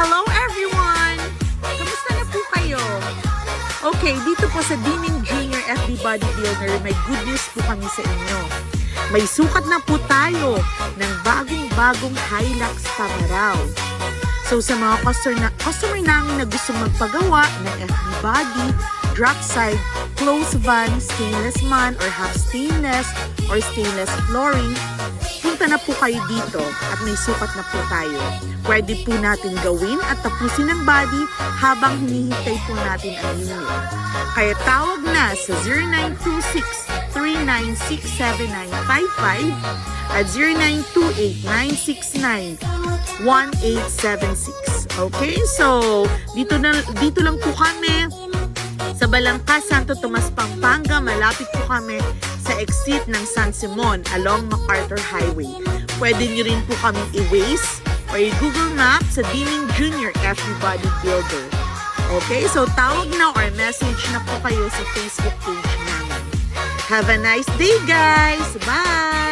Hello everyone! Kamusta na po kayo? Okay, dito po sa Dmeng Junior FB Bodybuilder, may good news po kami sa inyo. May sukat na po tayo ng bagong-bagong Hilux Tamaraw. So sa mga customer namin na gusto magpagawa ng FB body, drop side, close van, stainless man, or half stainless, or stainless flooring, punta na po kayo dito at may sukat na po tayo. Pwede po natin gawin at tapusin ang body habang hinihintay po natin ang unit. Kaya tawag na sa 0926-396-7955 at 0928-969-1876. Okay, so dito lang po kami sa Balangkas, Santo Tomas, Pampanga. Malapit po kami sa exit ng San Simon along MacArthur Highway. Pwede nyo rin po kami i-Waze or i-Google Map sa Dmeng Junior FB Bodybuilder. Okay, so tawag na or message na po kayo sa Facebook page namin. Have a nice day, guys! Bye!